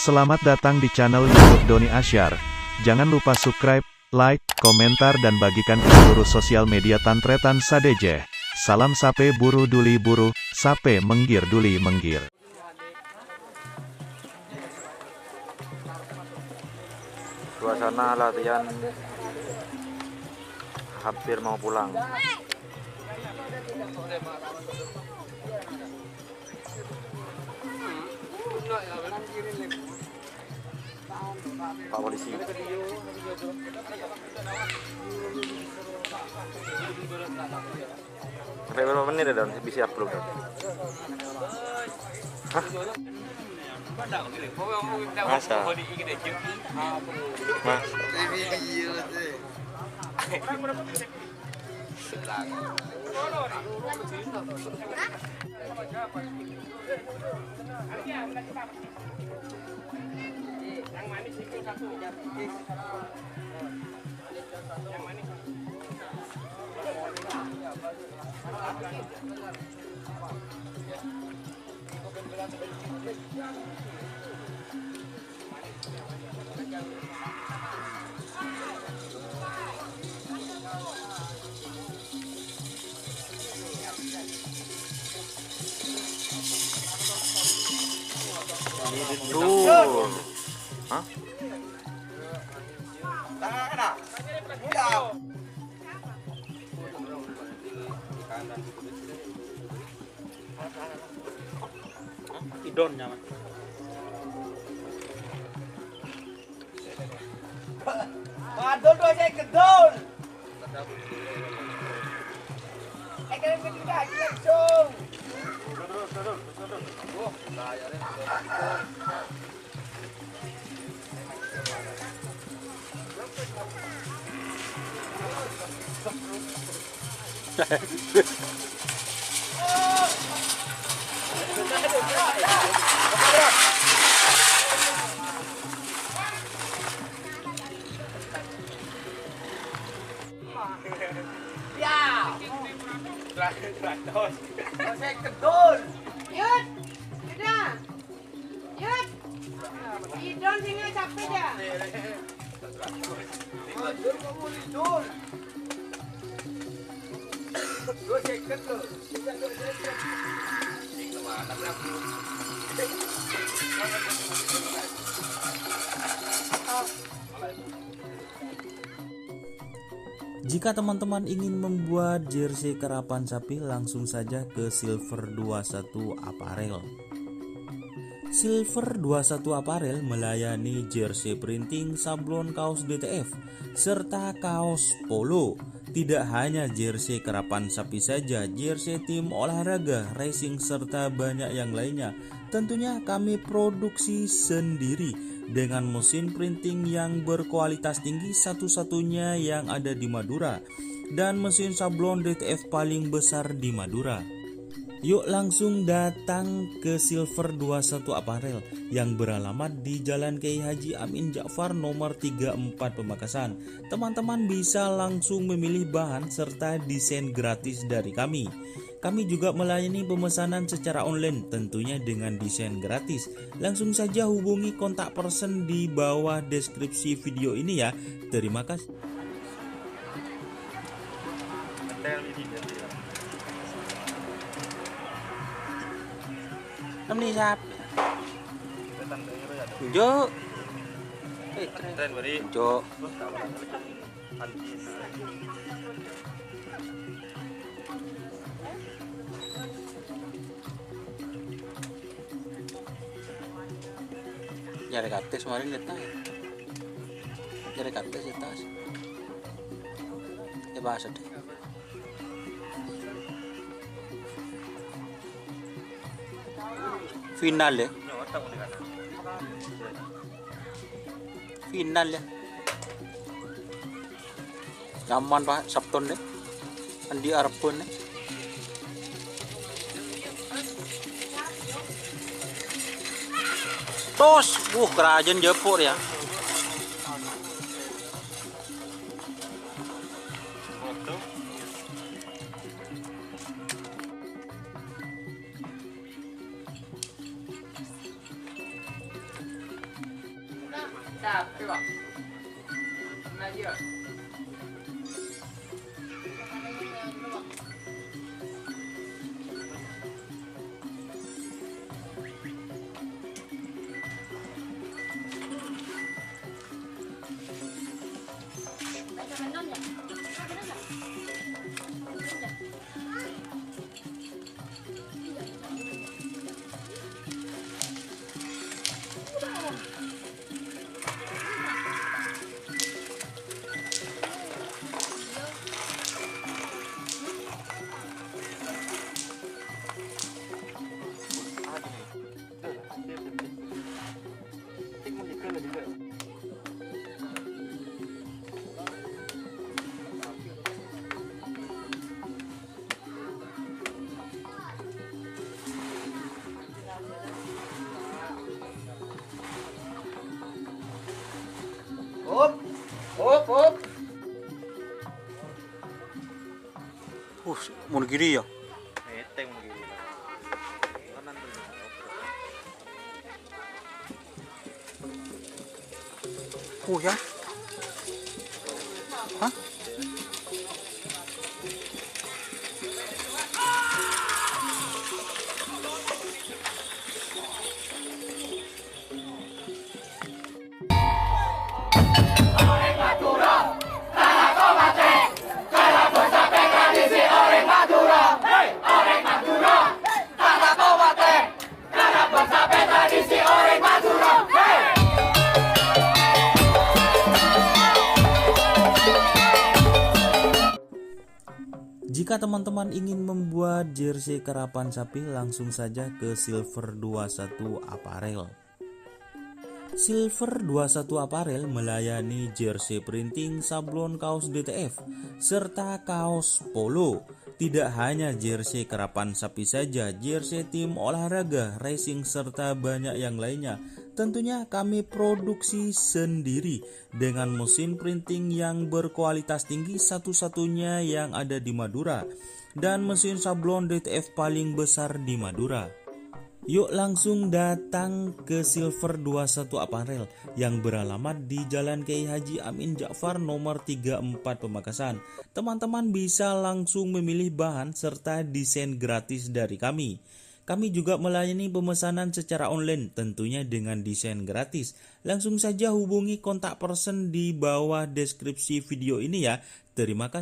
Selamat datang di channel YouTube Doni Asyar. Jangan lupa subscribe, like, komentar dan bagikan ke seluruh sosial media Tantretan Sadejeh. Salam sape buru duli buru, sape menggir duli menggir. Suasana latihan hampir mau pulang. Pak polisi. Sampai berapa menit ya, Don? Bisa upload, Don? Hah? Masa? Mas? Yang manis itu satu. Yang manis. Tuh. Hah? Idon nyaman. Madol doa saya gedol. Kalian ketiga lagi langsung. Ya. Saya gedol. Yud, sudah. Yud, idon tinggal capek dah. Madol kamu lidol. 2 second loh. Tidak 2 second. Jika teman-teman ingin membuat jersey karapan sapi, langsung saja ke Silver 21 Apparel. Silver 21 Apparel melayani jersey printing, sablon kaos DTF, serta kaos polo. Tidak hanya jersey karapan sapi saja, jersey tim olahraga, racing, serta banyak yang lainnya. Tentunya kami produksi sendiri dengan mesin printing yang berkualitas tinggi, satu-satunya yang ada di Madura, dan mesin sablon DTF paling besar di Madura. Yuk langsung datang ke Silver 21 Apparel yang beralamat di Jalan Kiai Haji Amin Ja'far nomor 34 Pamekasan. Teman-teman bisa langsung memilih bahan serta desain gratis dari kami. Kami juga melayani pemesanan secara online, tentunya dengan desain gratis. Langsung saja hubungi kontak person di bawah deskripsi video ini ya. Terima kasih. Ini siapa? Jo. Jo. Jare kate kemarin neta. Jare kate setas. Ya bahasa deh. Final ya. Final ya. Nyaman Pak, Sabton deh. Andi Arpun. Tos, kerajan Jepur ya. Dah, coba. Nah, dia. Hop, hop, hop. Mun gini ya. Eteng begini. Kanan tuh. Ya. Hah? Jika teman-teman ingin membuat jersey karapan sapi, langsung saja ke Silver 21 Apparel. Silver 21 Apparel melayani jersey printing, sablon kaos DTF, serta kaos polo. Tidak hanya jersey karapan sapi saja, jersey tim olahraga, racing, serta banyak yang lainnya. Tentunya kami produksi sendiri dengan mesin printing yang berkualitas tinggi, satu-satunya yang ada di Madura, dan mesin sablon DTF paling besar di Madura. Yuk langsung datang ke Silver 21 Apparel yang beralamat di Jalan Kiai Haji Amin Ja'far nomor 34 Pamekasan. Teman-teman bisa langsung memilih bahan serta desain gratis dari kami. Kami juga melayani pemesanan secara online, tentunya dengan desain gratis. Langsung saja hubungi kontak person di bawah deskripsi video ini ya. Terima kasih.